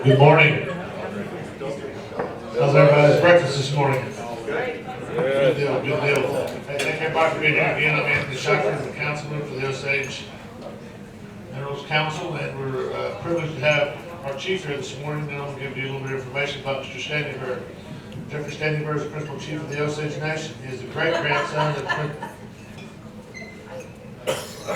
Good morning. How's everybody's breakfast this morning? Good deal, good deal. Hey, thank everybody for being here again. I'm Anthony Shopper, the councilman for the Osage Minerals Council, and we're privileged to have our chief here this morning. Then I'm going to give you a little bit of information about Mr. Standingberg. Jeffrey Standingberg is the principal chief of the Osage Nation. He is the great-grandson of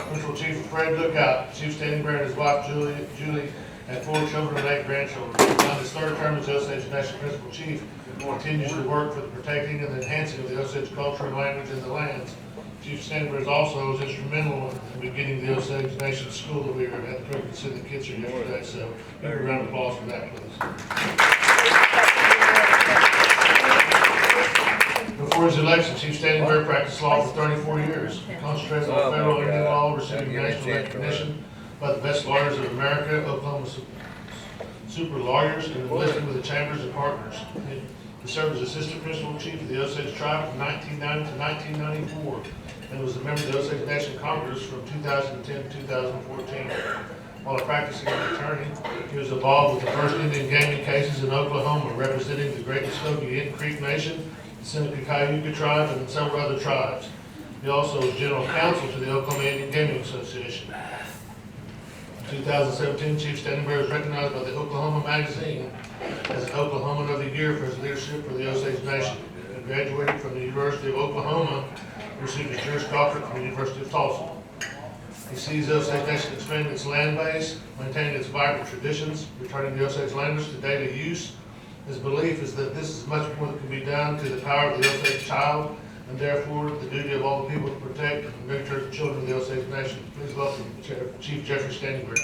Principal Chief Fred Lookout. Chief Standingberg and his wife Julie had 4 children and 8 grandchildren. On his 3rd term as Osage Nation Principal Chief, he continues to work for the protecting and enhancing of the Osage culture and language in the lands. Chief Standingberg also was instrumental in beginning the Osage Nation School that we had the privilege to send the kids here yesterday. So give a round of applause for that, please. Before his election, Chief Standingberg practiced law for 34 years. He concentrated on federal Indian law, receiving national recognition by the best lawyers of America, Oklahoma super lawyers, and enlisted with the chambers of partners. He served as assistant principal chief of the Osage tribe from 1990 to 1994, and was a member of the Osage Nation Congress from 2010 to 2014. While a practicing attorney, he was involved with the first Indian gaming cases in Oklahoma, representing the Great Muskogee Indian Creek Nation, the Seneca Cayuga tribe, and several other tribes. He also was general counsel to the Oklahoma Indian Gaming Association. In 2017, Chief Standingberg was recognized by the Oklahoma Magazine as an Oklahoman of the Year for his leadership for the Osage Nation. He graduated from the University of Oklahoma, received a Juris Doctorate from the University of Tulsa. He sees the Osage Nation expanding its land base, maintaining its vibrant traditions, returning the Osage language to daily use. His belief is that this is much more that can be done to the power of the Osage child, and therefore the duty of all the people to protect and nurture the children of the Osage Nation. Please welcome Chief Jeffrey Standingberg.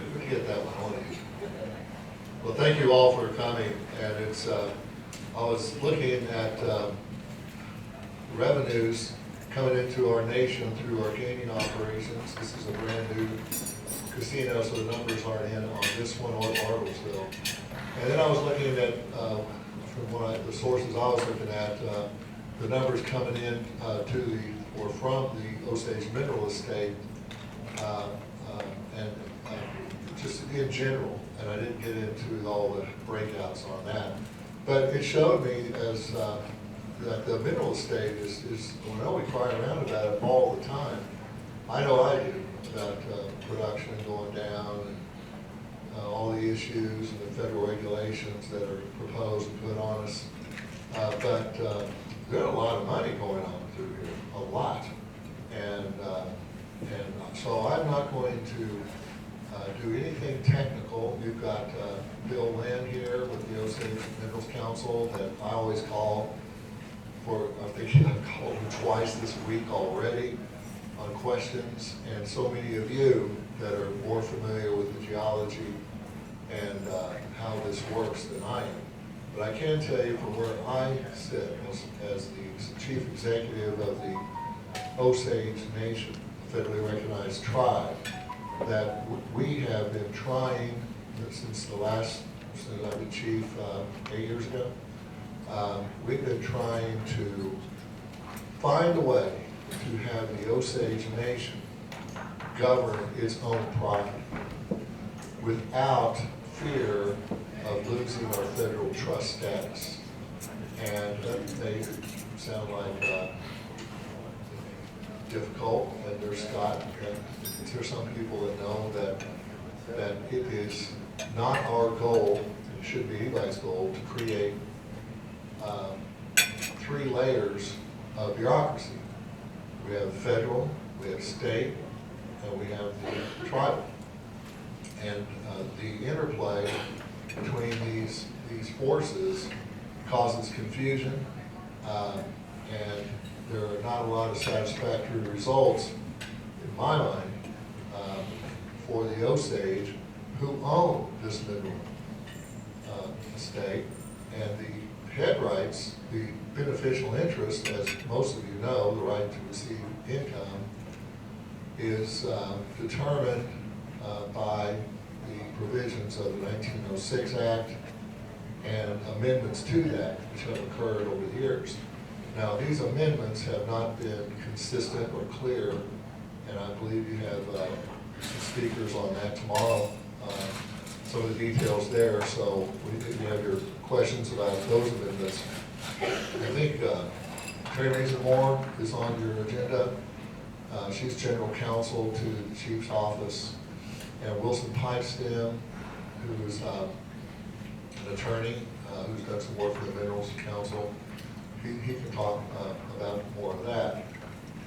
Let me get that one on you. Well, thank you all for coming, and it's, I was looking at revenues coming into our nation through our gaming operations. This is a brand new casino, so the numbers aren't in on this one or Bartlesville. And then I was looking at, from the sources I was looking at, the numbers coming in to the, or from the Osage Mineral Estate, and just in general, and I didn't get into all the breakouts on that. But it showed me as that the mineral estate is, well, we cry around about it all the time. I know I do, about production going down, and all the issues and the federal regulations that are proposed and put on us. But there's a lot of money going on through here, a lot. And so I'm not going to do anything technical. You've got Bill Lynn here with the Osage Minerals Council that I always call for, I think I've called him twice this week already on questions, and so many of you that are more familiar with the geology and how this works than I am. But I can tell you from where I sit as the chief executive of the Osage Nation, federally recognized tribe, that we have been trying since I've been chief 8 years ago. We've been trying to find a way to have the Osage Nation govern its own property without fear of losing our federal trust status. And that may sound like difficult, and there's some people that know that it is not our goal, it should be anybody's goal, to create 3 layers of bureaucracy. We have federal, we have state, and we have the tribal. And the interplay between these forces causes confusion, and there are not a lot of satisfactory results, in my mind, for the Osage, who own this mineral estate, and the head rights, the beneficial interest, as most of you know, the right to receive income, is determined by the provisions of the 1906 Act and amendments to that, which have occurred over the years. Now, these amendments have not been consistent or clear and I believe you have some speakers on that tomorrow. Some of the details there, so if you have your questions about those amendments. I think Terry Mason-Moore is on your agenda. She's general counsel to the chief's office. And Wilson Pipestem, who is an attorney who's done some work for the Minerals Council. He can talk about more of that.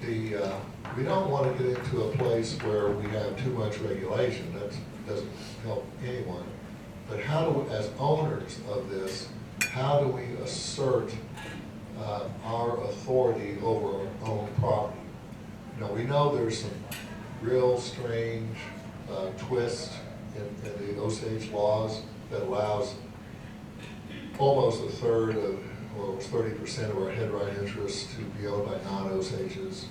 We don't want to get into a place where we have too much regulation. That doesn't help anyone. But how do we, as owners of this, how do we assert our authority over our own property? You know, we know there's some real strange twists in the Osage laws that allows almost a third of, or 30% of our head right interests to be owned by non-Osages.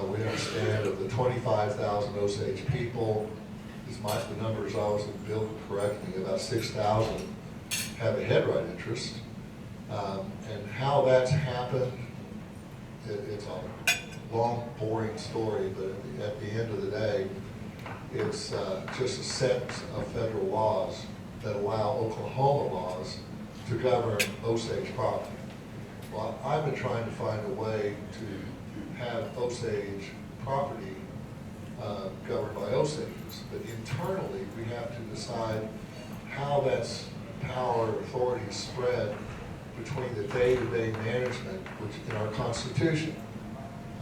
We understand of the 25,000 Osage people, the numbers always Bill correct me, about 6,000 have a head right interest. And how that's happened, it's a long, boring story, but at the end of the day, it's just a set of federal laws that allow Oklahoma laws to govern Osage property. Well, I've been trying to find a way to have Osage property governed by Osages, but internally we have to decide how that's power or authority is spread between the day-to-day management, which in our Constitution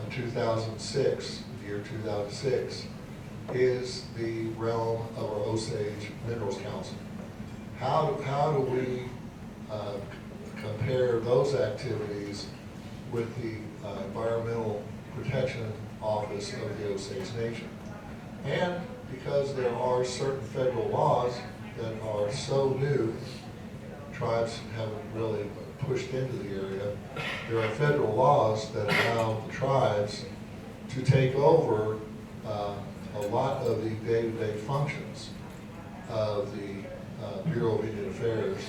in 2006, the year 2006, is the realm of our Osage Minerals Council. How do we compare those activities with the Environmental Protection Office of the Osage Nation? And because there are certain federal laws that are so new, tribes haven't really pushed into the area, there are federal laws that allow the tribes to take over a lot of the day-to-day functions of the Bureau of Indian Affairs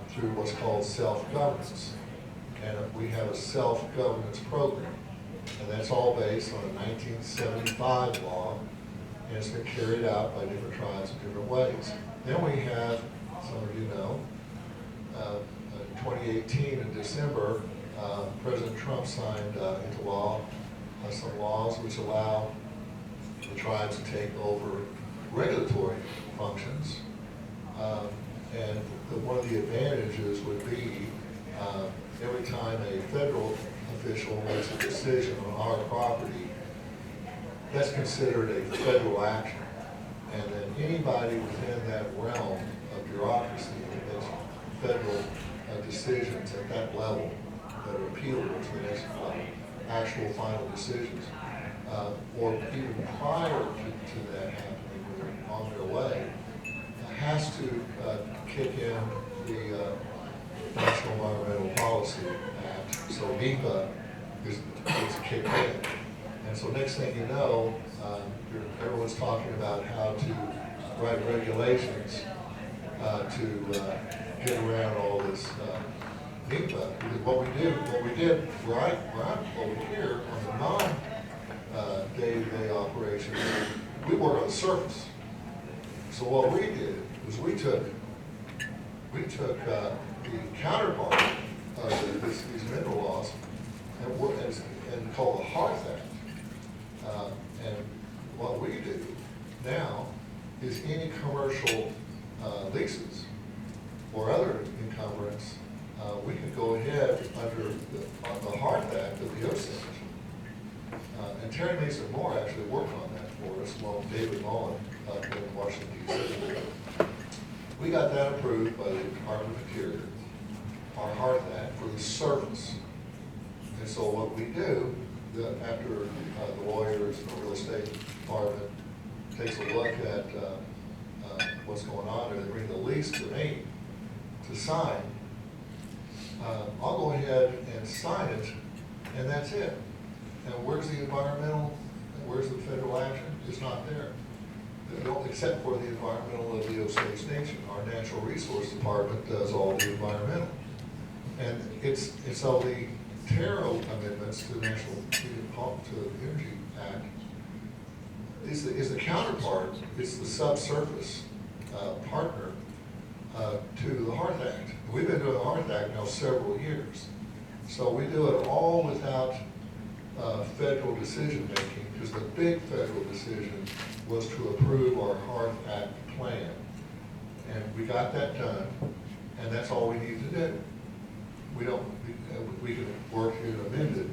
through what's called self-governance. And we have a self-governance program, and that's all based on a 1975 law, and it's been carried out by different tribes in different ways. Then we have, some of you know, in 2018 in December, President Trump signed into law some laws which allow the tribes to take over regulatory functions. And one of the advantages would be every time a federal official makes a decision on our property, that's considered a federal action. And then anybody within that realm of bureaucracy that makes federal decisions at that level that are appealable to the next level, actual final decisions, or even prior to that happening, when they're on their way, has to kick in the National Environmental Policy Act. So NEPA is kicked in. And so next thing you know, everyone's talking about how to write regulations to get around all this NEPA. Because what we did right over here on the non-day-to-day operations, we work on the surface. So what we did was we took the counterpart of these mineral laws and called the Hearth Act. And what we do now is any commercial leases or other encumbrance, we can go ahead under the Hearth Act of the Osage. And Terry Mason-Moore actually worked on that for us, along with David Mullen in Washington, D.C. We got that approved by the Department of Interior, our Hearth Act, for the surface. And so what we do, after the lawyers and the real estate department takes a look at what's going on, and they bring the lease to me to sign, I'll go ahead and sign it, and that's it. And where's the environmental, where's the federal action? It's not there. Except for the environmental of the Osage Nation. Our Natural Resource Department does all the environmental. And so the Taro amendments to the Energy Act Act is the counterpart, it's the subsurface partner to the Hearth Act. We've been doing the Hearth Act now several years. So we do it all without federal decision making, because the big federal decision was to approve our Hearth Act plan. And we got that done, and that's all we need to do. We can work it amended,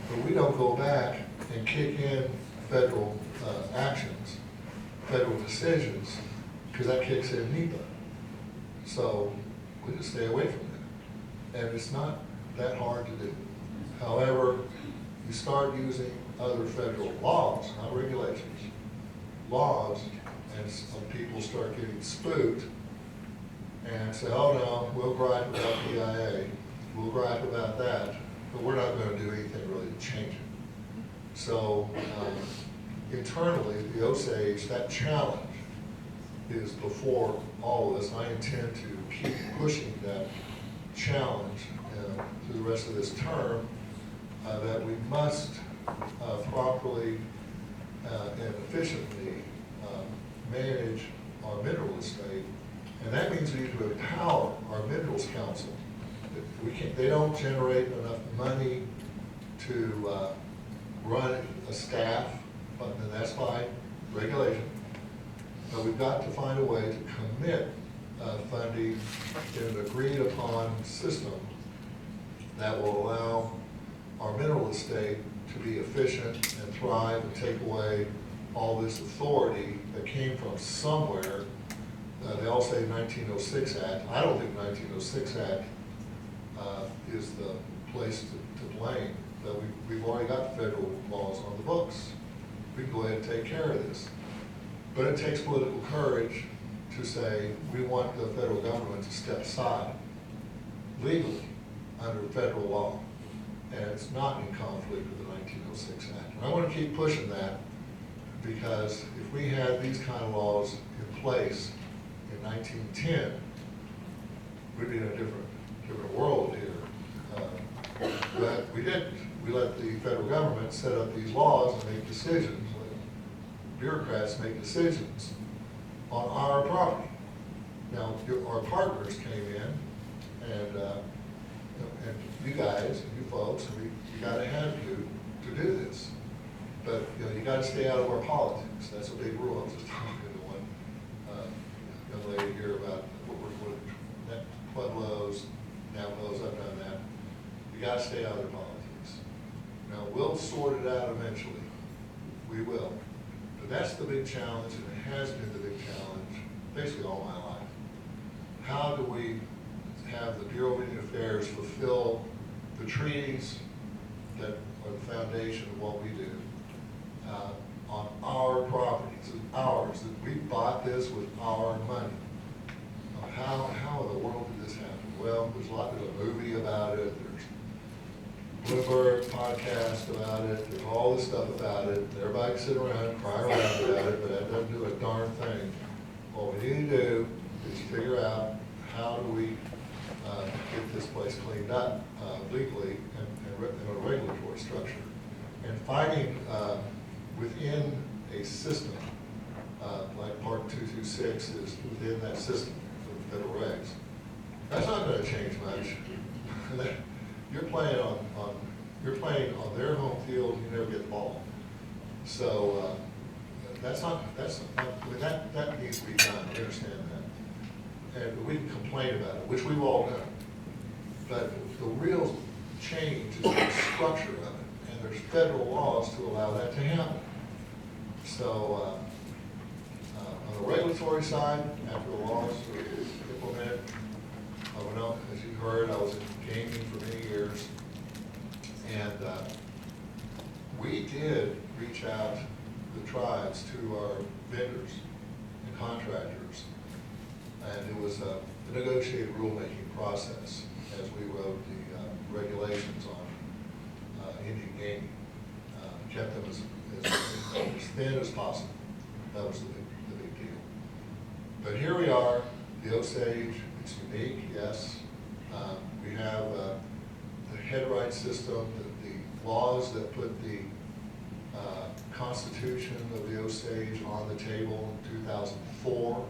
but we don't go back and kick in federal actions, federal decisions, because that kicks in NEPA. So we just stay away from that. And it's not that hard to do. However, you start using other federal laws, not regulations, laws, and some people start getting spooked and say, oh no, we'll gripe about PIA, we'll gripe about that, but we're not going to do anything really to change it. So internally, the Osage, that challenge is before all of this. I intend to keep pushing that challenge through the rest of this term, that we must properly and efficiently manage our mineral estate. And that means we need to empower our Minerals Council. They don't generate enough money to run a staff, but then that's by regulation. But we've got to find a way to commit funding in an agreed upon system that will allow our mineral estate to be efficient and thrive and take away all this authority that came from somewhere. They all say 1906 Act. I don't think 1906 Act is the place to blame. But we've already got federal laws on the books. We can go ahead and take care of this. But it takes political courage to say we want the federal government to step aside legally under federal law. And it's not in conflict with the 1906 Act. And I want to keep pushing that, because if we had these kind of laws in place in 1910, we'd be in a different world here. But we didn't. We let the federal government set up these laws and make decisions. Bureaucrats make decisions on our property. Now, our partners came in, and you guys, and you folks, we got to have you to do this. But you got to stay out of our politics. That's a big rule. I was just talking to one young lady here about what Pueblos, Navajos. I've done that. You got to stay out of the politics. Now, we'll sort it out eventually. We will. But that's the big challenge, and it has been the big challenge basically all my life. How do we have the Bureau of Indian Affairs fulfill the treaties that are the foundation of what we do on our properties? It's ours. That we bought this with our money. How in the world did this happen? Well, there's a movie about it. There's Bloomberg podcast about it. There's all this stuff about it. Everybody can sit around and cry around about it, but that doesn't do a darn thing. What we need to do is figure out how do we get this place cleaned up legally and in a regulatory structure. And finding within a system, like Part 226 is within that system for the federal regs. That's not going to change much. You're playing on their home field, you never get the ball. So that needs to be done. We understand that. And we can complain about it, which we've all done. But the real change is the structure of it, and there's federal laws to allow that to happen. So on the regulatory side, after the laws are implemented, I went out, as you heard, I was in gaming for many years, and we did reach out the tribes to our vendors and contractors, and it was a negotiated rulemaking process as we wrote the regulations on Indian gaming. Kept them as thin as possible. That was the big deal. But here we are, the Osage. It's unique, yes. We have the head right system, the laws that put the Constitution of the Osage on the table in 2004.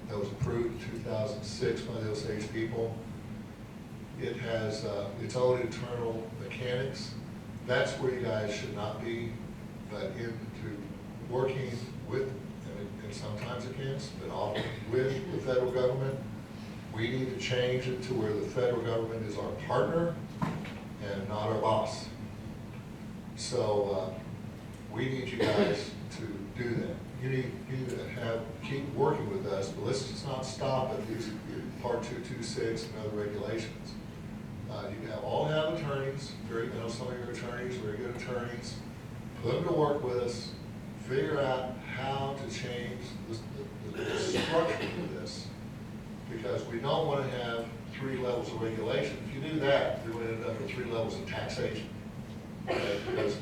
That was approved in 2006 by the Osage people. It has its own internal mechanics. That's where you guys should not be, but into working with, and sometimes against, but often with the federal government. We need to change it to where the federal government is our partner and not our boss. So we need you guys to do that. You need to keep working with us, but let's just not stop at these Part 226 and other regulations. You all have attorneys. I know some of your attorneys, very good attorneys. Put them to work with us. Figure out how to change the structure of this, because we don't want to have 3 levels of regulation. If you do that, you're going to end up with 3 levels of taxation. Okay? Because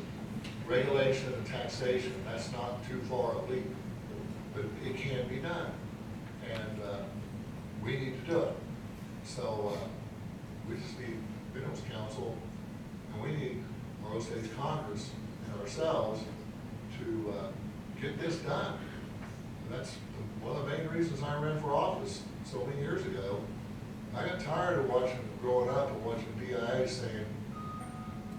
regulation and taxation, that's not too far a leap, but it can be done, and we need to do it. So we just need Minerals Council, and we need our Osage Congress and ourselves to get this done. And that's one of the main reasons I ran for office so many years ago. I got tired of growing up and watching BIA saying,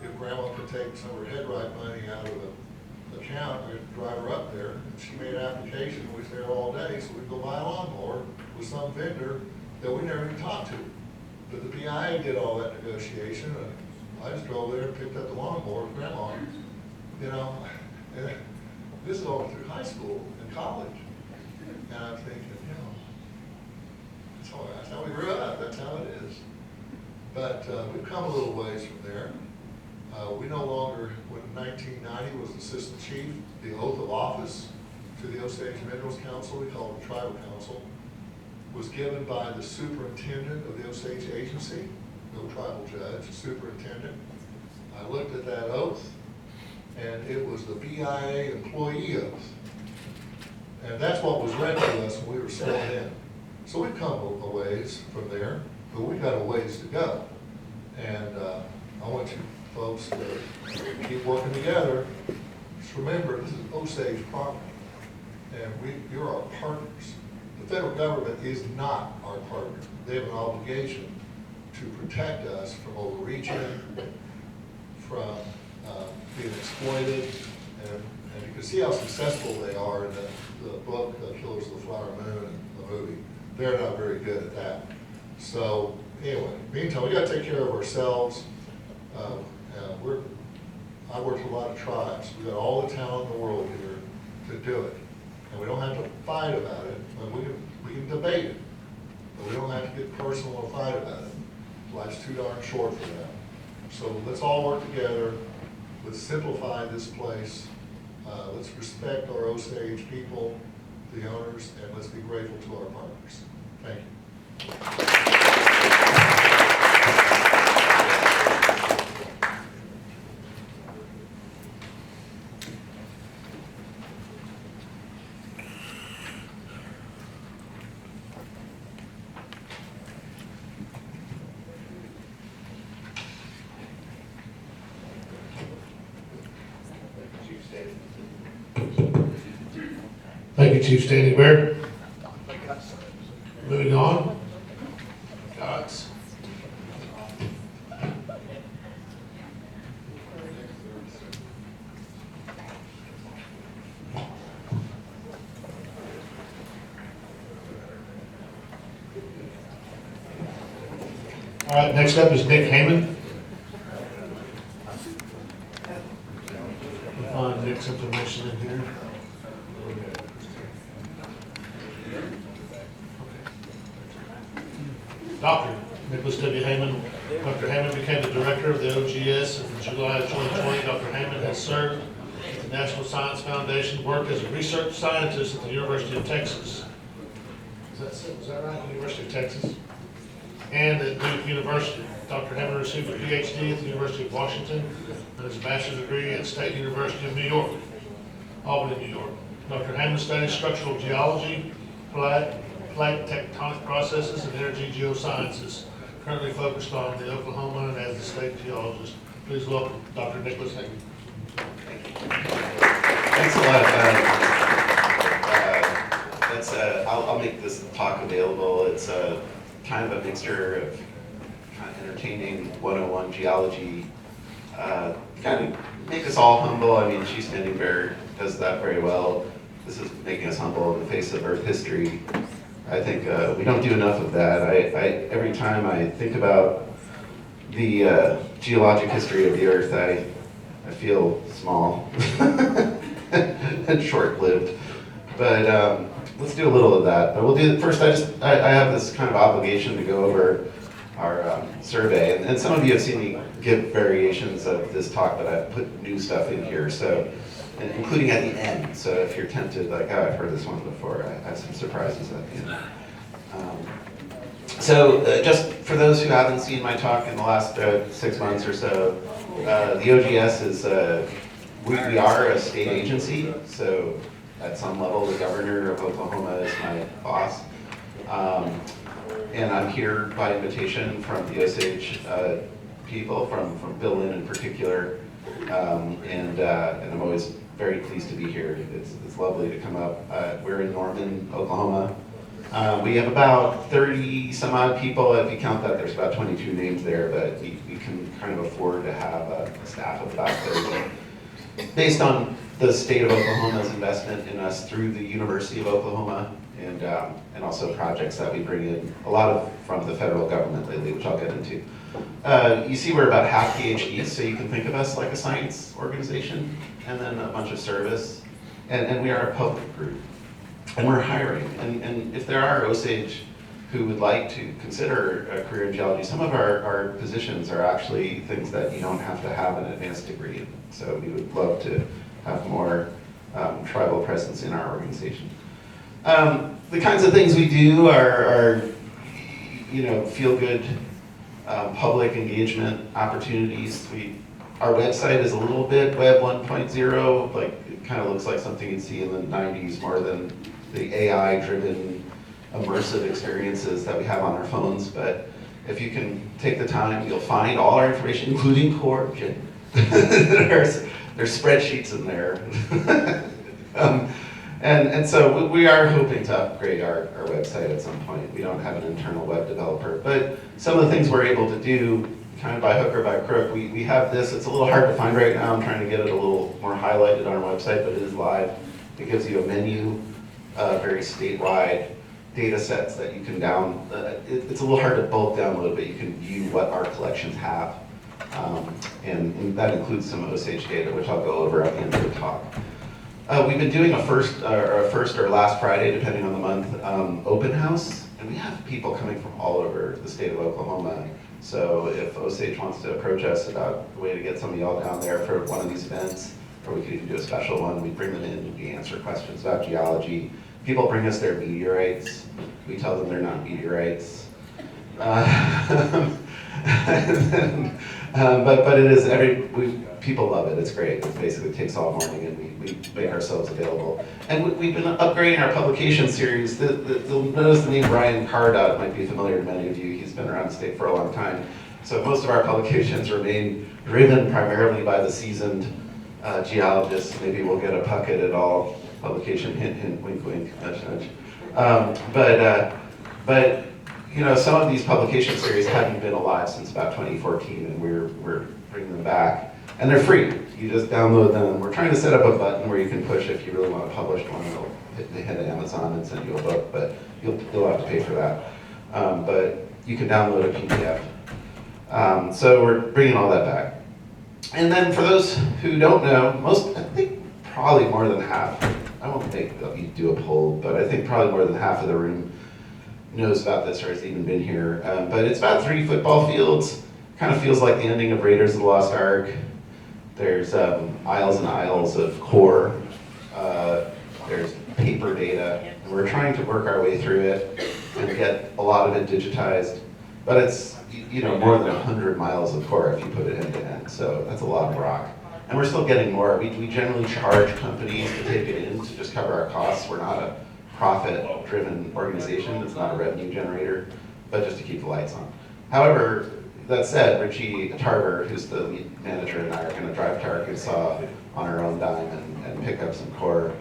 if grandma could take some of her headright money out of the account, I'd drive her up there. And she made an application, we was there all day, so we'd go buy a lawnmower with some vendor that we never even talked to. But the BIA did all that negotiation, and I just drove there and picked up the lawnmower with grandma. You know, and this is all through high school and college. And I'm thinking, you know, that's how we grew up, that's how it is. But we've come a little ways from there. We no longer, when 1990 was assistant chief, the oath of office to the Osage Minerals Council, we call it the Tribal Council, was given by the superintendent of the Osage agency, no tribal judge, superintendent. I looked at that oath, and it was the BIA employee oath. And that's what was read to us when we were sworn in. So we've come a ways from there, but we've got a ways to go. And I want you folks to keep working together. Just remember, this is Osage property, and you're our partners. The federal government is not our partner. They have an obligation to protect us from overreaching, from being exploited, and you can see how successful they are in the book, Killers of the Flower Moon, and the movie. They're not very good at that. So anyway, meantime, we got to take care of ourselves. I work with a lot of tribes. We got all the talent in the world here to do it, and we don't have to fight about it. We can debate it, but we don't have to get personal or fight about it. Life's too darn short for that. So let's all work together. Let's simplify this place. Let's respect our Osage people, the owners, and let's be grateful to our partners. Thank you. Thank you, Chief Standing Bear. Moving on. God's. All right, next up is Nick Heyman. We'll find Nick's information in here. Dr. Nicholas W. Heyman. Dr. Heyman became the director of the OGS in July of 2020. Dr. Heyman has served at the National Science Foundation, worked as a research scientist at the University of Texas. Is that right? University of Texas? And at Duke University. Dr. Heyman received a PhD at the University of Washington and his bachelor's degree at State University of New York, Albany, New York. Dr. Heyman studies structural geology, plate tectonic processes, and energy geosciences, currently focused on the Oklahoma and as the state geologist. Please welcome Dr. Nicholas Heyman. I'll make this talk available. It's kind of a mixture of kind of entertaining 101 geology, kind of make us all humble. I mean, Chief Standing Bear does that very well. This is making us humble in the face of Earth history. I think we don't do enough of that. Every time I think about the geologic history of the Earth, I feel small and short-lived. But let's do a little of that. But we'll do first. I have this kind of obligation to go over our survey, and some of you have seen me give variations of this talk, but I've put new stuff in here, so including at the end. So if you're tempted, like, oh, I've heard this one before, I have some surprises at the end. Just for those who haven't seen my talk in the last 6 months or so, the OGS is we are a state agency, so at some level the governor of Oklahoma is my boss. And I'm here by invitation from the Osage people, from Bill Lynn in particular, and I'm always very pleased to be here. It's lovely to come up. We're in Norman, Oklahoma. We have about 30 some odd people. If you count that, there's about 22 names there, but we can kind of afford to have a staff of about 30. Based on the state of Oklahoma's investment in us through the University of Oklahoma, and also projects that we bring in, a lot of from the federal government lately, which I'll get into. You see we're about half PhDs, so you can think of us like a science organization, and then a bunch of service, and we are a public group. And we're hiring, and if there are Osage who would like to consider a career in geology, some of our positions are actually things that you don't have to have an advanced degree in. So we would love to have more tribal presence in our organization. The kinds of things we do are feel-good public engagement opportunities. Our website is a little bit Web 1.0, like it kind of looks like something you'd see in the 90s more than the AI-driven immersive experiences that we have on our phones. But if you can take the time, you'll find all our information, including core. There's spreadsheets in there. And so we are hoping to upgrade our website at some point. We don't have an internal web developer, but some of the things we're able to do, kind of by hook or by crook, we have this. It's a little hard to find right now. I'm trying to get it a little more highlighted on our website, but it is live. It gives you a menu, very statewide data sets that you can it's a little hard to bulk download, but you can view what our collections have. And that includes some Osage data, which I'll go over at the end of the talk. We've been doing a first or last Friday, depending on the month, open house, and we have people coming from all over the state of Oklahoma. So if Osage wants to approach us about a way to get some of y'all down there for one of these events, or we could even do a special one, we bring them in, we answer questions about geology. People bring us their meteorites. We tell them they're not meteorites. But it is people love it. It's great. It basically takes all morning, and we make ourselves available. And we've been upgrading our publication series. You'll notice the name Brian Cardot might be familiar to many of you. He's been around the state for a long time. So most of our publications remain driven primarily by the seasoned geologists. Maybe we'll get a Puckett et al. Publication, hint, hint, wink, wink, nudge, nudge. But some of these publication series hadn't been alive since about 2014, and we're bringing them back. And they're free. You just download them. We're trying to set up a button where you can push if you really want to publish one. They hit Amazon and send you a book, but you'll have to pay for that. But you can download a PDF. So we're bringing all that back. And then for those who don't know, I think probably more than half, I won't make you do a poll, but I think probably more than half of the room knows about this or has even been here. But it's about 3 football fields. Kind of feels like the ending of Raiders of the Lost Ark. There's aisles and aisles of core. There's paper data. And we're trying to work our way through it and get a lot of it digitized. But it's more than 100 miles of core if you put it end to end. So that's a lot of rock. And we're still getting more. We generally charge companies to take it in to just cover our costs. We're not a profit-driven organization. It's not a revenue generator, but just to keep the lights on. However, that said, Richie Tarver, who's the lead manager, and I are going to drive to Arkansas on our own dime and pick pick up some core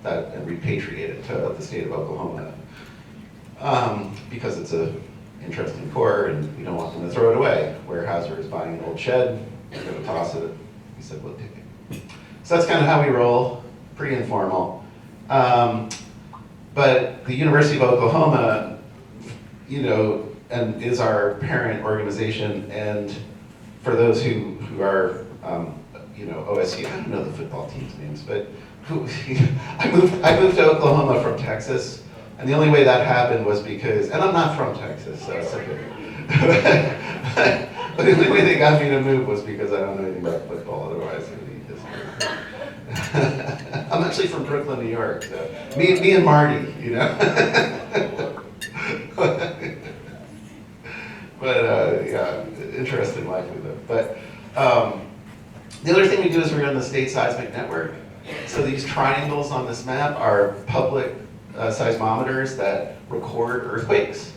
and repatriate it to the state of Oklahoma. Because it's a interesting core and we don't want them to throw it away. Weyerhaeuser is buying an old shed, they're gonna toss it. We said, we'll take it. So that's kind of how we roll, pretty informal. But the University of Oklahoma, and is our parent organization, and for those who are, OSU, I don't know the football team's names, but I moved to Oklahoma from Texas, and the only way that happened was because, and I'm not from Texas, so it's okay. But the only way they got me to move was because I don't know anything about football, otherwise it would be just. I'm actually from Brooklyn, New York, so me and Marty, But yeah, interesting life we live. But the other thing we do is we run the state seismic network. So these triangles on this map are public seismometers that record earthquakes.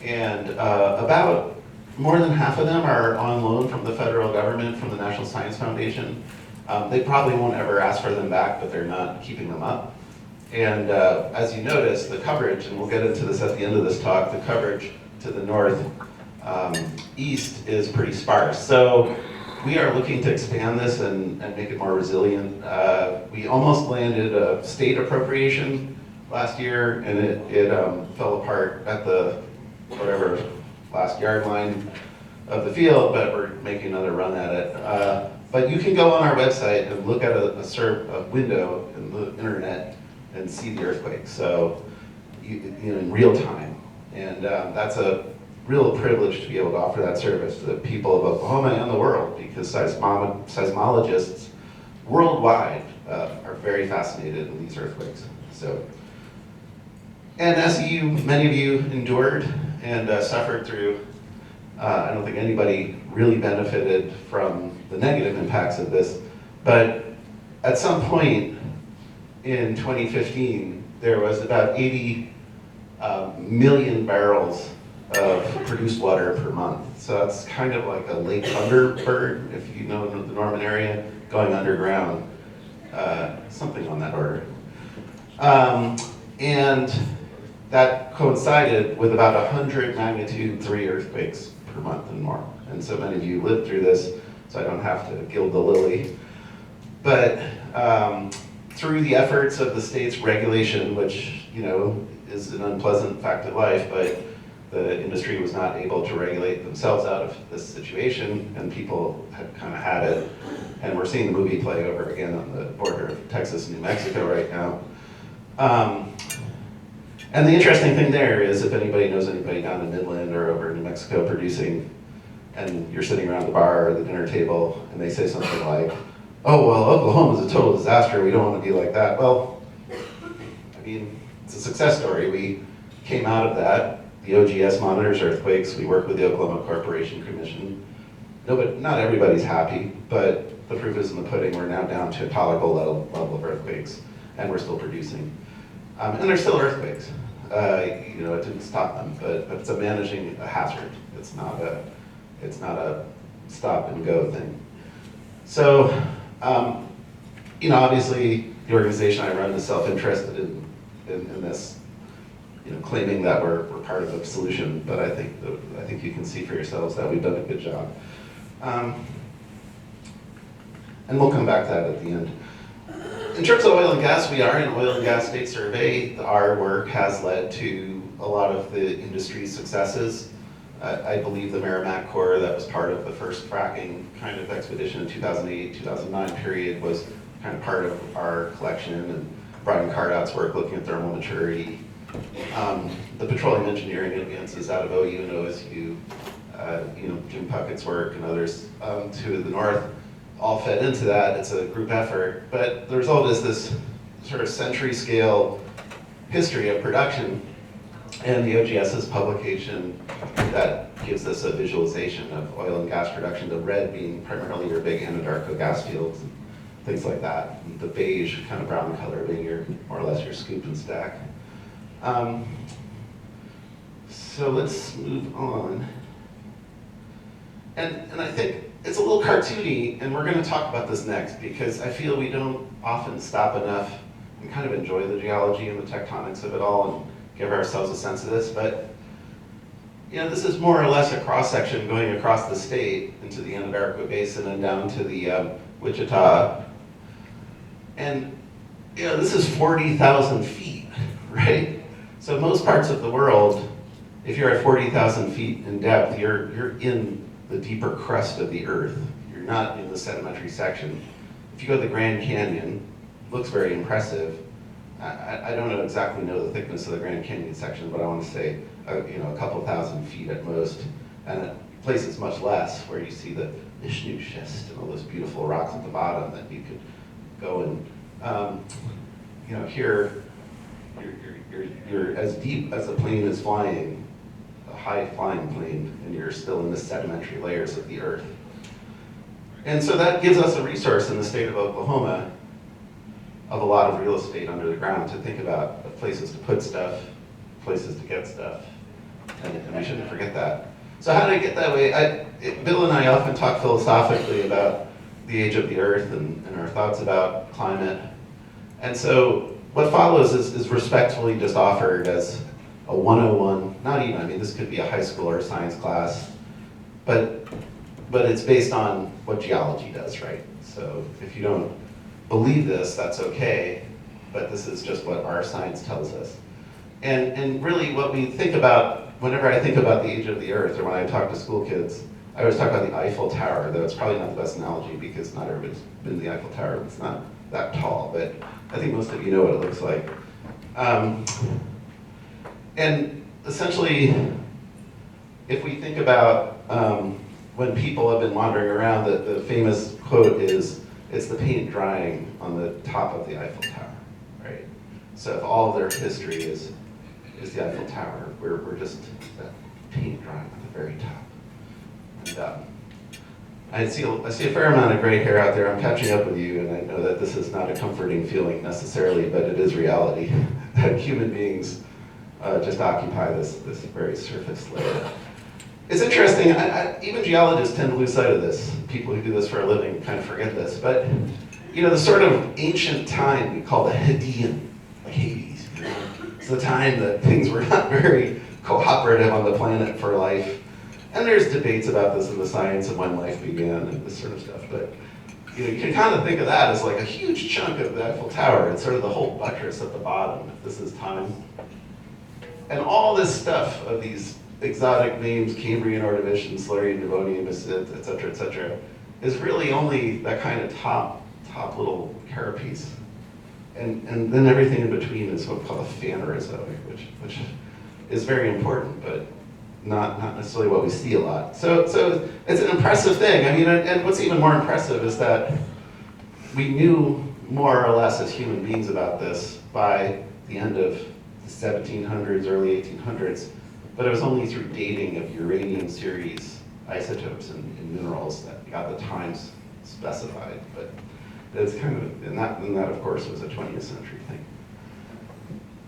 And about more than half of them are on loan from the federal government, from the National Science Foundation. They probably won't ever ask for them back, but they're not keeping them up. And as you notice, the coverage, and we'll get into this at the end of this talk, the coverage to the north east is pretty sparse. So we are looking to expand this and make it more resilient. We almost landed a state appropriation last year, and it fell apart at the last yard line of the field, but we're making another run at it. But you can go on our website and look at a window in the internet and see the earthquake. So in real time, and that's a real privilege to be able to offer that service to the people of Oklahoma and the world, because seismologists worldwide are very fascinated in these earthquakes. So, and as many of you endured and suffered through, I don't think anybody really benefited from the negative impacts of this, but at some point in 2015, there was about 80 million barrels of produced water per month. So that's kind of like a Lake Thunderbird, if you know the Norman area, going underground, something on that order. And that coincided with about 100 magnitude 3 earthquakes per month and more. And so many of you lived through this, so I don't have to gild the lily. But through the efforts of the state's regulation, which is an unpleasant fact of life, but the industry was not able to regulate themselves out of this situation, and people had kind of had it. And we're seeing the movie play over again on the border of Texas and New Mexico right now. And the interesting thing there is, if anybody knows anybody down in Midland or over in New Mexico producing, and you're sitting around the bar or the dinner table, and they say something like, oh, well, Oklahoma's a total disaster, we don't want to be like that. Well, I mean, it's a success story. We came out of that. The OGS monitors earthquakes. We work with the Oklahoma Corporation Commission. Not everybody's happy, but the proof is in the pudding. We're now down to a tolerable level of earthquakes, and we're still producing. And there's still earthquakes. It didn't stop them, but it's managing a hazard. It's not a stop and go thing. So, obviously, the organization I run is self-interested in this, claiming that we're part of the solution. But I think you can see for yourselves that we've done a good job. And we'll come back to that at the end. In terms of oil and gas, we are in oil and gas state survey. Our work has led to a lot of the industry's successes. I believe the Merrimack Core, that was part of the first fracking kind of expedition in 2008, 2009 period, was kind of part of our collection, and Brian Cardout's work looking at thermal maturity. The petroleum engineering advances out of OU and OSU, Jim Puckett's work and others to the north, all fed into that. It's a group effort, but the result is this sort of century scale history of production, and the OGS's publication that gives us a visualization of oil and gas production, the red being primarily your big Anadarko gas fields, and things like that, and the beige kind of brown color being more or less your scoop and stack. So let's move on. And I think it's a little cartoony, and we're going to talk about this next because I feel we don't often stop enough and kind of enjoy the geology and the tectonics of it all and give ourselves a sense of this. But this is more or less a cross-section going across the state into the Anadarko Basin and down to the Wichita. And this is 40,000 feet, right? So most parts of the world, if you're at 40,000 feet in depth, you're in the deeper crust of the earth. You're not in the sedimentary section. If you go to the Grand Canyon, it looks very impressive. I don't exactly know the thickness of the Grand Canyon section, but I want to say a couple thousand feet at most. And at places much less, where you see the Vishnu schist and all those beautiful rocks at the bottom that you could go and, here you're as deep as the plane is flying, a high flying plane, and you're still in the sedimentary layers of the earth. And so that gives us a resource in the state of Oklahoma of a lot of real estate under the ground to think about places to put stuff, places to get stuff, and we shouldn't forget that. So how did I get that way? Bill and I often talk philosophically about the age of the earth and our thoughts about climate. And so what follows is respectfully just offered as a 101, not even, I mean, this could be a high school or a science class, but it's based on what geology does, right? So if you don't believe this, that's okay, but this is just what our science tells us. And really what we think about, whenever I think about the age of the earth, or when I talk to school kids, I always talk about the Eiffel Tower, though it's probably not the best analogy because not everybody's been to the Eiffel Tower. It's not that tall, but I think most of you know what it looks like. And essentially, if we think about when people have been wandering around, the famous quote is, it's the paint drying on the top of the Eiffel Tower, right? So if all of their history is the Eiffel Tower, we're just that paint drying at the very top. And I see a fair amount of gray hair out there. I'm catching up with you, and I know that this is not a comforting feeling necessarily, but it is reality that human beings just occupy this very surface layer. It's interesting, even geologists tend to lose sight of this. People who do this for a living kind of forget this, but the sort of ancient time we call the Hadean, like Hades. It's the time that things were not very cooperative on the planet for life. And there's debates about this in the science of when life began and this sort of stuff, but you can kind of think of that as like a huge chunk of the Eiffel Tower. It's sort of the whole buttress at the bottom, if this is time. And all this stuff of these exotic names, Cambrian, Ordovician, Silurian, Devonian, et cetera, is really only that kind of top little carapace. And then everything in between is what's called a Phanerozoic, which is very important, but not necessarily what we see a lot. So it's an impressive thing. I mean, and what's even more impressive is that we knew more or less as human beings about this by the end of the 1700s, early 1800s, but it was only through dating of uranium series isotopes in minerals that we got the times specified. But it's kind of, and that of course was a 20th century thing.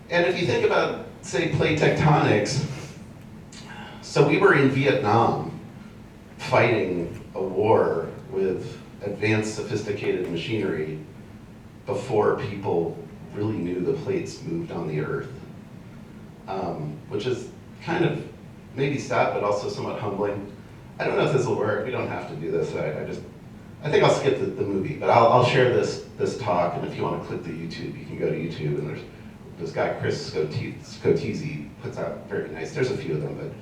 And if you think about, say, plate tectonics, so we were in Vietnam fighting a war with advanced sophisticated machinery before people really knew the plates moved on the earth, which is kind of maybe sad, but also somewhat humbling. I don't know if this will work. We don't have to do this. I think I'll skip the movie, but I'll share this talk, and if you want to click the YouTube, you can go to YouTube, and there's this guy, Chris Scotese, puts out very nice, there's a few of them, but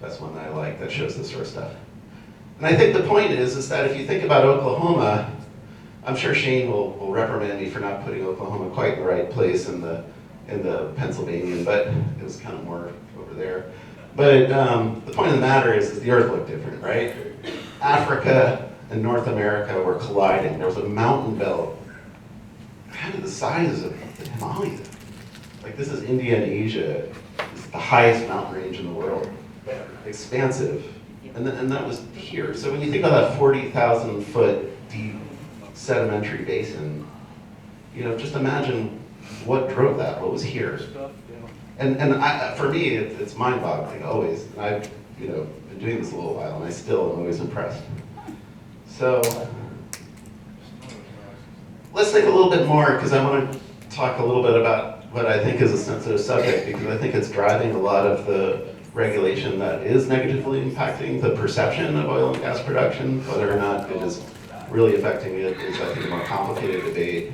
that's one that I like that shows this sort of stuff. And I think the point is that if you think about Oklahoma, I'm sure Shane will reprimand me for not putting Oklahoma quite in the right place in the Pennsylvanian, but it was kind of more over there. But the point of the matter is the earth looked different, right? Africa and North America were colliding. There was a mountain belt kind of the size of the Himalayas. Like, this is India and Asia. It's the highest mountain range in the world. Expansive. And that was here. So when you think about that 40,000 foot deep sedimentary basin, just imagine what drove that, what was here. And for me, it's mind-boggling always. And I've been doing this a little while, and I still am always impressed. So let's think a little bit more, because I want to talk a little bit about what I think is a sensitive subject, because I think it's driving a lot of the regulation that is negatively impacting the perception of oil and gas production. Whether or not it is really affecting it is, I think, a more complicated debate.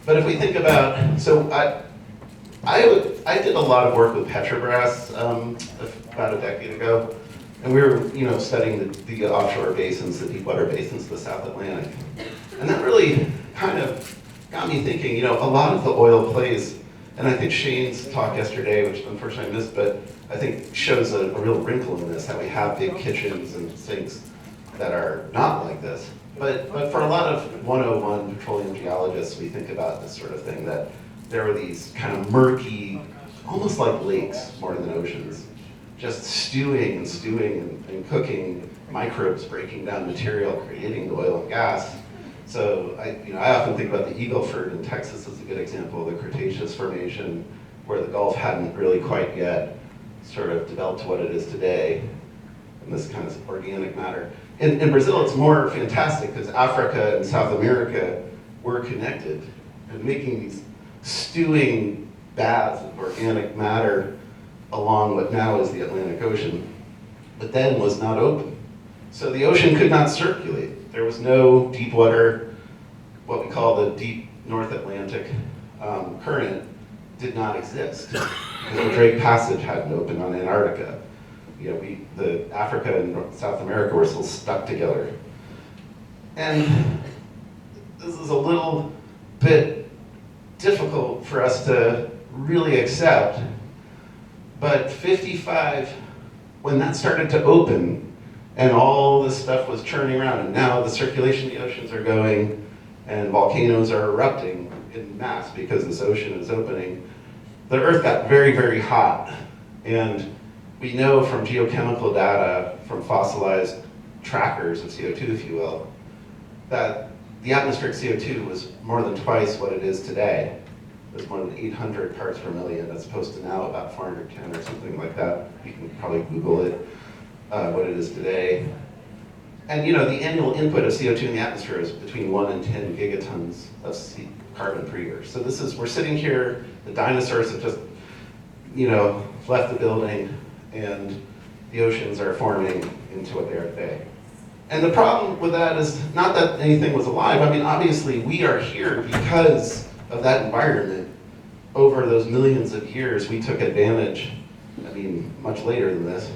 But if we think about, so I did a lot of work with Petrobras about a decade ago, and we were, studying the offshore basins, the deepwater basins of the South Atlantic. And that really kind of got me thinking, a lot of the oil plays, and I think Shane's talk yesterday, which unfortunately I missed, but I think shows a real wrinkle in this, how we have big kitchens and sinks that are not like this. But for a lot of 101 petroleum geologists, we think about this sort of thing, that there were these kind of murky, almost like lakes more than oceans, just stewing and cooking microbes, breaking down material, creating the oil and gas. So I often think about the Eagleford in Texas as a good example of the Cretaceous formation, where the Gulf hadn't really quite yet sort of developed to what it is today, in this kind of organic matter. In Brazil, it's more fantastic, because Africa and South America were connected, and making these stewing baths of organic matter along what now is the Atlantic Ocean, but then was not open. So the ocean could not circulate. There was no deep water, what we call the deep North Atlantic current did not exist, because the Drake Passage hadn't opened on Antarctica. The Africa and South America were still stuck together. And this is a little bit difficult for us to really accept, but 55, when that started to open, and all this stuff was churning around, and now the circulation of the oceans are going, and volcanoes are erupting in mass because this ocean is opening, the Earth got very, very hot. And we know from geochemical data, from fossilized trackers of CO2, if you will, that the atmospheric CO2 was more than twice what it is today. It was more than 800 parts per million, as opposed to now about 410 or something like that. You can probably Google it, what it is today. And the annual input of CO2 in the atmosphere is between 1 and 10 gigatons of carbon per year. So we're sitting here, the dinosaurs have just, left the building, and the oceans are forming into what they are today. And the problem with that is not that anything was alive. I mean, obviously we are here because of that environment. Over those millions of years, we took advantage, much later than this.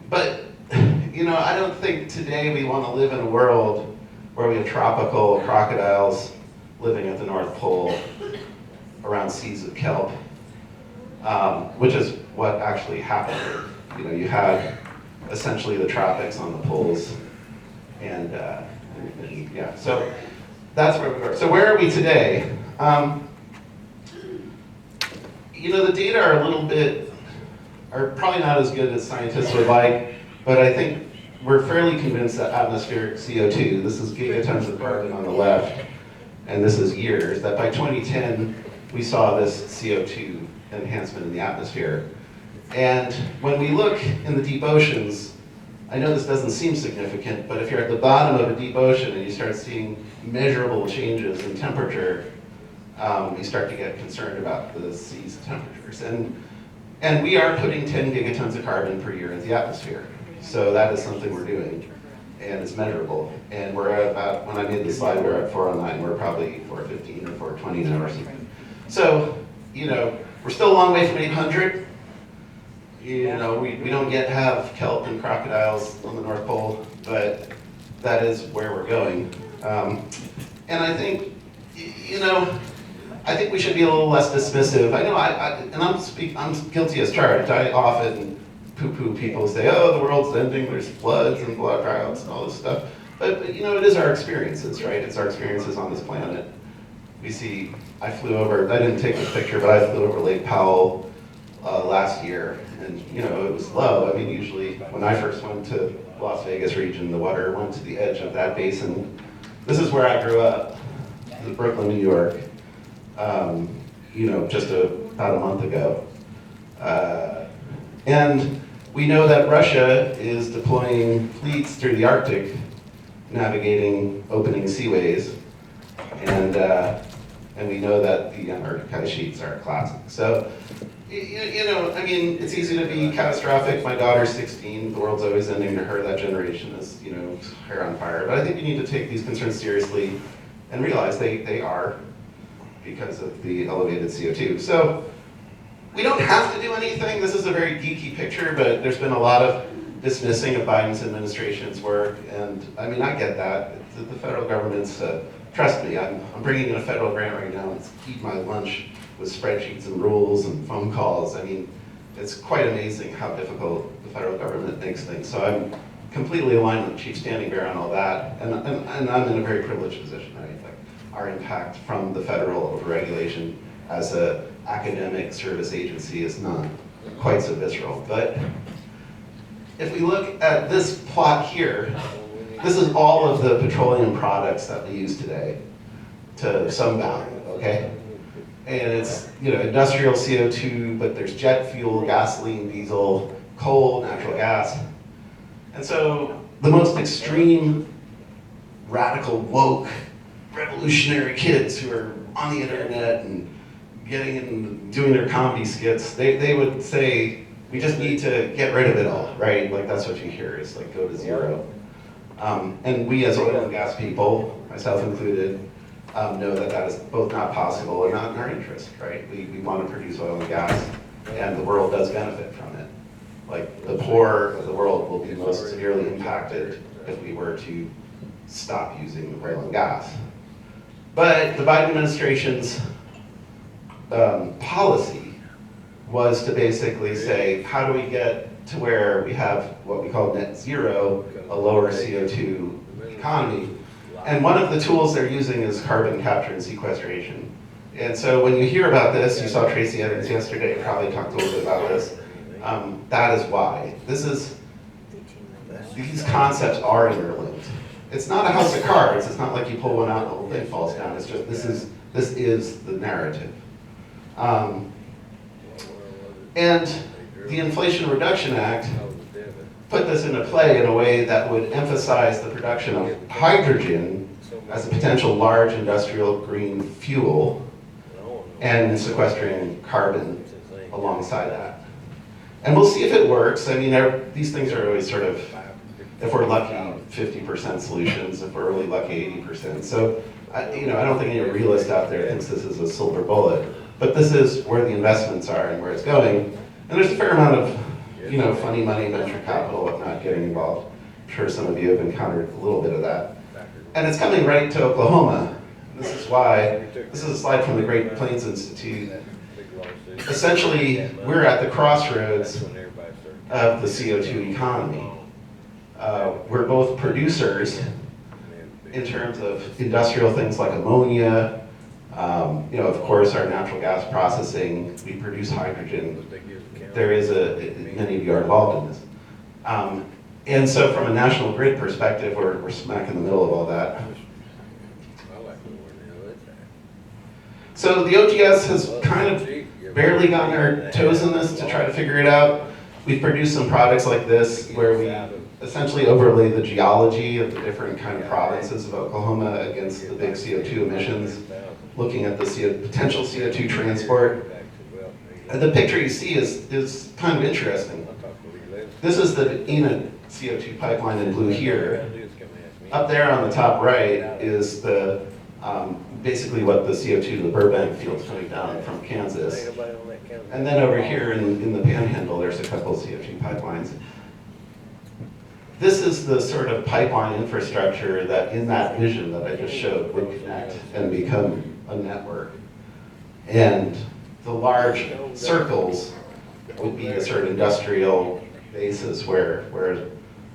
But I don't think today we want to live in a world where we have tropical crocodiles living at the North Pole around seas of kelp, which is what actually happened. You had essentially the tropics on the poles, and yeah, so that's where we are. So where are we today? The data are probably not as good as scientists would like, but I think we're fairly convinced that atmospheric CO2, this is gigatons of carbon on the left, and this is years, that by 2010, we saw this CO2 enhancement in the atmosphere. And when we look in the deep oceans, I know this doesn't seem significant, but if you're at the bottom of a deep ocean and you start seeing measurable changes in temperature, you start to get concerned about the sea's temperatures. And we are putting 10 gigatons of carbon per year into the atmosphere. So that is something we're doing, and it's measurable. And we're at about, when I made the slide, we were at 409, we're probably 415 or 420 now or something. So, we're still a long way from 800. We don't yet have kelp and crocodiles on the North Pole, but that is where we're going. And I think, I think we should be a little less dismissive. I know, I'm guilty as charged. I often poo-poo people who say, oh, the world's ending, there's floods and blood droughts and all this stuff. But it is our experiences, right? It's our experiences on this planet. I flew over, I didn't take this picture, but I flew over Lake Powell last year, and it was low. Usually when I first went to Las Vegas region, the water went to the edge of that basin. This is where I grew up, in Brooklyn, New York, just about a month ago. And We know that Russia is deploying fleets through the Arctic, navigating opening seaways, and we know that the Antarctic ice sheets are classic. So, I mean, it's easy to be catastrophic. My daughter's 16, the world's always ending to her. That generation is, hair on fire. But I think we need to take these concerns seriously and realize they are because of the elevated CO2. So, we don't have to do anything. This is a very geeky picture, but there's been a lot of dismissing of Biden's administration's work, and I mean, I get that. The federal government's, trust me, I'm bringing in a federal grant right now, it's eating my lunch with spreadsheets and rules and phone calls. I mean, it's quite amazing how difficult the federal government makes things. So I'm completely aligned with Chief Standing Bear on all that, and I'm in a very privileged position, right? Like, our impact from the federal overregulation as a academic service agency is not quite so visceral. But if we look at this plot here, this is all of the petroleum products that we use today to some value, okay? And it's, industrial CO2, but there's jet fuel, gasoline, diesel, coal, natural gas. And so the most extreme, radical, woke, revolutionary kids who are on the internet and getting and doing their comedy skits, they would say, we just need to get rid of it all, right? Like, that's what you hear, is like, go to zero. And we as oil and gas people, myself included, know that that is both not possible and not in our interest, right? We want to produce oil and gas, and the world does benefit from it. Like, the poor of the world will be most severely impacted if we were to stop using oil and gas. But the Biden administration's policy was to basically say, how do we get to where we have what we call net zero, a lower CO2 economy? And one of the tools they're using is carbon capture and sequestration. And so when you hear about this, you saw Tracy Evans yesterday, probably talked a little bit about this. That is why. These concepts are interlinked. It's not a house of cards. It's not like you pull one out and the whole thing falls down. It's just, this is the narrative. And the Inflation Reduction Act put this into play in a way that would emphasize the production of hydrogen as a potential large industrial green fuel and sequestering carbon alongside that. And we'll see if it works. I mean, these things are always sort of, if we're lucky, 50% solutions, if we're really lucky, 80%. So, I don't think any realist out there thinks this is a silver bullet, but this is where the investments are and where it's going. And there's a fair amount of, funny money, venture capital, whatnot, getting involved. I'm sure some of you have encountered a little bit of that. And it's coming right to Oklahoma. This is why, this is a slide from the Great Plains Institute. Essentially, we're at the crossroads of the CO2 economy. We're both producers in terms of industrial things like ammonia, of course, our natural gas processing, we produce hydrogen. There is many of you are involved in this. And so from a national grid perspective, we're smack in the middle of all that. So the OGS has kind of barely gotten our toes in this to try to figure it out. We've produced some products like this where we essentially overlay the geology of the different kind of provinces of Oklahoma against the big CO2 emissions, looking at the potential CO2 transport. And the picture you see is kind of interesting. This is the Enid CO2 pipeline in blue here. Up there on the top right is the basically what the CO2 to the Burbank field's coming down from Kansas. And then over here in the Panhandle, there's a couple of CO2 pipelines. This is the sort of pipeline infrastructure that in that vision that I just showed would connect and become a network. And the large circles would be a sort of industrial basis where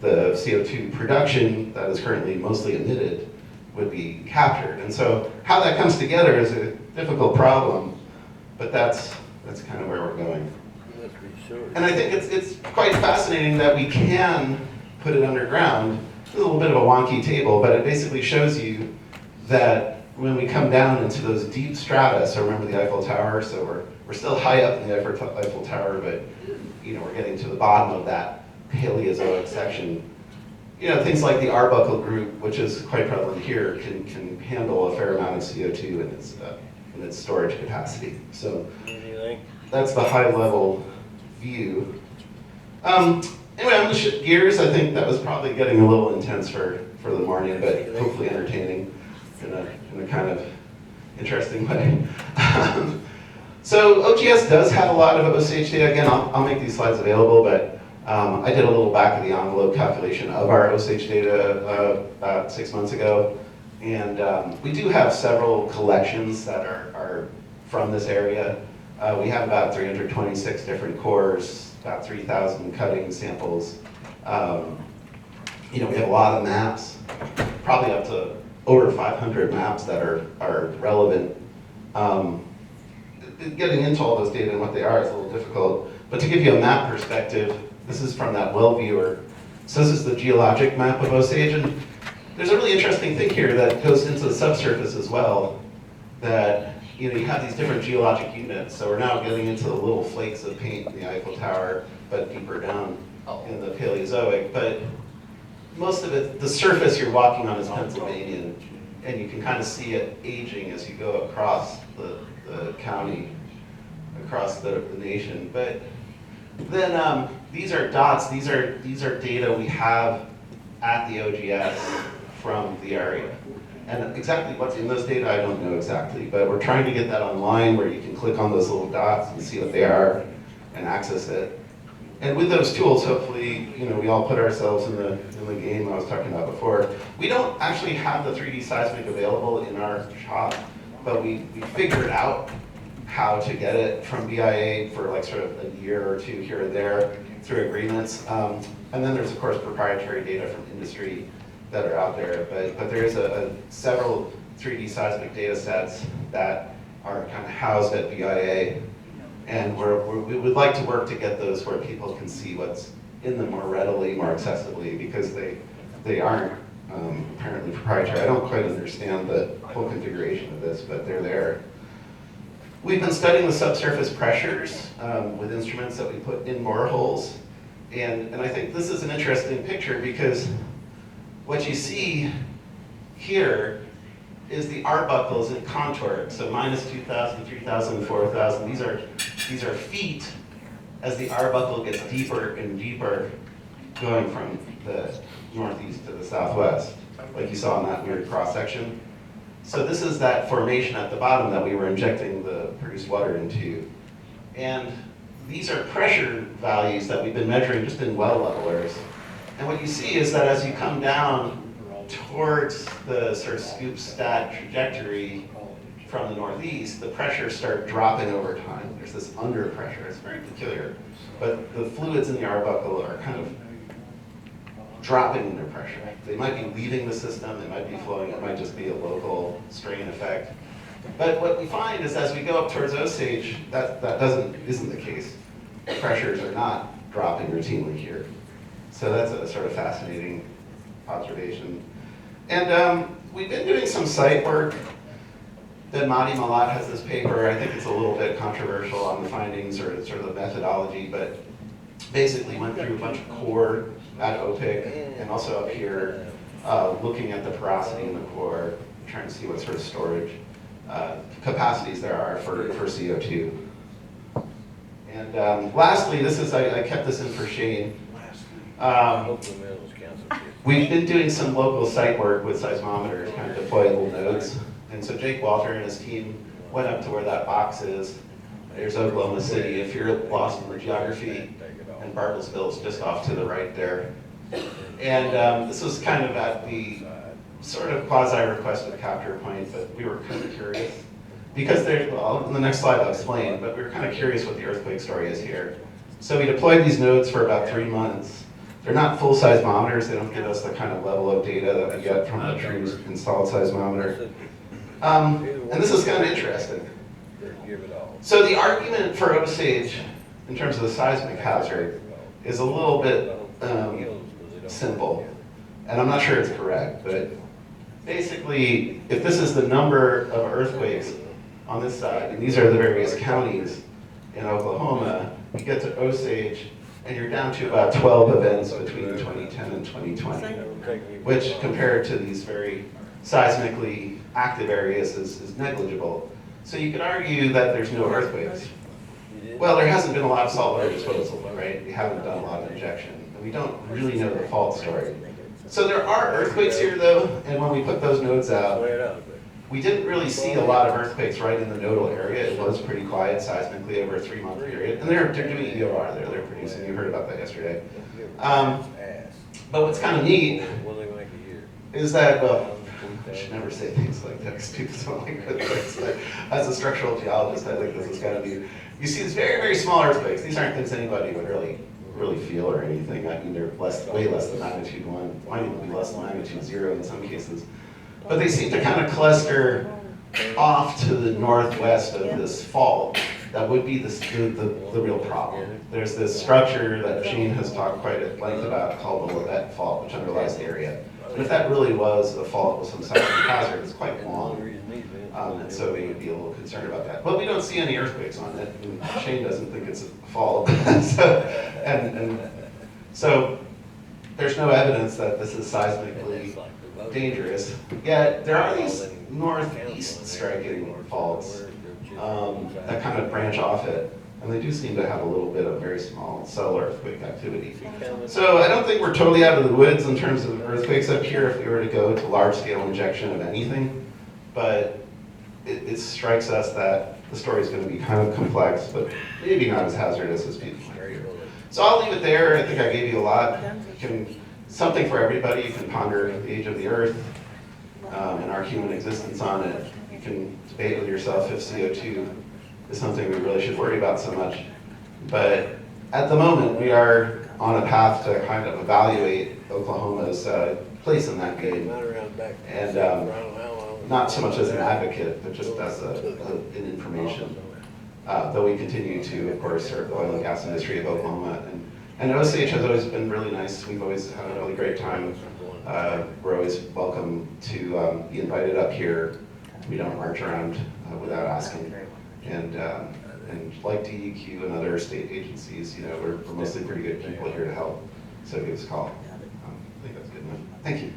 the CO2 production that is currently mostly emitted would be captured. And so how that comes together is a difficult problem, but that's kind of where we're going. And I think it's quite fascinating that we can put it underground. It's a little bit of a wonky table, but it basically shows you that when we come down into those deep strata, so remember the Eiffel Tower, so we're still high up in the Eiffel Tower, but we're getting to the bottom of that Paleozoic section. Things like the Arbuckle group, which is quite prevalent here, can handle a fair amount of CO2 in its storage capacity. So that's the high level view. Anyway, I'm gonna shift gears. I think that was probably getting a little intense for the morning, but hopefully entertaining in a kind of interesting way. So OGS does have a lot of Osage data. Again, I'll make these slides available, but I did a little back of the envelope calculation of our Osage data about 6 months ago. And we do have several collections that are from this area. We have about 326 different cores, about 3,000 cutting samples. We have a lot of maps, probably up to over 500 maps that are relevant. Getting into all those data and what they are is a little difficult, but to give you a map perspective, this is from that well viewer. So this is the geologic map of Osage, and there's a really interesting thing here that goes into the subsurface as well, that you have these different geologic units. So we're now getting into the little flakes of paint in the Eiffel Tower, but deeper down in the Paleozoic. But most of it, the surface you're walking on is Pennsylvanian, and you can kind of see it aging as you go across the county, across the nation. But then these are dots. These are data we have at the OGS from the area. And exactly what's in those data, I don't know exactly, but we're trying to get that online where you can click on those little dots and see what they are and access it. And with those tools, hopefully, we all put ourselves in the game I was talking about before. We don't actually have the 3D seismic available in our shop, but we figured out how to get it from BIA for like sort of a year or two here or there through agreements. And then there's of course proprietary data from industry that are out there, but there is several 3D seismic data sets that are kind of housed at BIA, and we would like to work to get those where people can see what's in them more readily, more accessibly, because they aren't apparently proprietary. I don't quite understand the whole configuration of this, but they're there. We've been studying the subsurface pressures with instruments that we put in boreholes, and I think this is an interesting picture because what you see here is the Arbuckles in contour, so minus 2,000, 3,000, 4,000. These are feet as the Arbuckle gets deeper and deeper, going from the northeast to the southwest, like you saw in that weird cross section. So this is that formation at the bottom that we were injecting the produced water into. And these are pressure values that we've been measuring just in well levelers. And what you see is that as you come down towards the sort of scoop stat trajectory from the northeast, the pressures start dropping over time. There's this under pressure, it's very peculiar. But the fluids in the Arbuckle are kind of dropping in their pressure. They might be leaving the system, they might be flowing, it might just be a local strain effect. But what we find is as we go up towards Osage, that isn't the case. Pressures are not dropping routinely here. So that's a sort of fascinating observation. And we've been doing some site work. Ben Madi Malat has this paper. I think it's a little bit controversial on the findings or sort of the methodology, but basically went through a bunch of core at OPIC and also up here, looking at the porosity in the core, trying to see what sort of storage capacities there are for CO2. And lastly, I kept this in for Shane. We've been doing some local site work with seismometers, kind of deployable nodes. And so Jake Walter and his team went up to where that box is. There's Oklahoma City, if you're lost in the geography, and Bartlesville's just off to the right there. And this was kind of at the sort of quasi-requested capture point, but we were kind of curious. Because in the next slide I'll explain, but we were kind of curious what the earthquake story is here. So we deployed these nodes for about 3 months. They're not full seismometers, they don't give us the kind of level of data that we get from a true installed seismometer. And this is kind of interesting. So the argument for Osage, in terms of the seismic hazard, is a little bit simple. And I'm not sure it's correct, but basically, if this is the number of earthquakes on this side, and these are the various counties in Oklahoma, you get to Osage, and you're down to about 12 events between 2010 and 2020, which compared to these very seismically active areas is negligible. So you could argue that there's no earthquakes. Well, there hasn't been a lot of saltwater disposal, right? We haven't done a lot of injection, and we don't really know the fault story. So there are earthquakes here though, and when we put those nodes out, we didn't really see a lot of earthquakes right in the nodal area. It was pretty quiet seismically over a 3-month period. And they're doing EOR there, they're producing, you heard about that yesterday. But what's kind of neat is that, well, I should never say things like that because people don't like good things. But as a structural geologist, I think this has got to be, you see these very, very small earthquakes. These aren't things anybody would really feel or anything. I mean, they're way less than magnitude 1, might even be less than magnitude 0 in some cases. But they seem to kind of cluster off to the northwest of this fault. That would be the real problem. There's this structure that Shane has talked quite at length about called the Levette Fault, which underlies the area. And if that really was a fault with some seismic hazard, it's quite long. And so we would be a little concerned about that. But we don't see any earthquakes on it. And Shane doesn't think it's a fault. So there's no evidence that this is seismically dangerous. Yet there are these northeast striking faults that kind of branch off it. And they do seem to have a little bit of very small cell earthquake activity. So I don't think we're totally out of the woods in terms of earthquakes up here if we were to go to large-scale injection of anything. But it strikes us that the story is going to be kind of complex, but maybe not as hazardous as people might fear. So I'll leave it there. I think I gave you a lot. Something for everybody. You can ponder the age of the Earth and our human existence on it. You can debate with yourself if CO2 is something we really should worry about so much. But at the moment, we are on a path to kind of evaluate Oklahoma's place in that game. And not so much as an advocate, but just as an information. Though we continue to, of course, serve the oil and gas industry of Oklahoma. And Osage has always been really nice. We've always had a really great time. We're always welcome to be invited up here. We don't march around without asking. And like DEQ and other state agencies, you know, we're mostly pretty good people here to help. So give us a call. I think that's good enough. Thank you.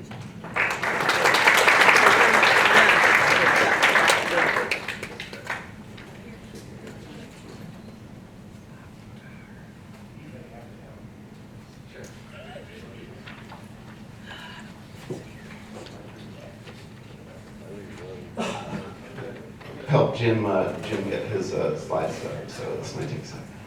Help Jim get his slides up, so this might take a second.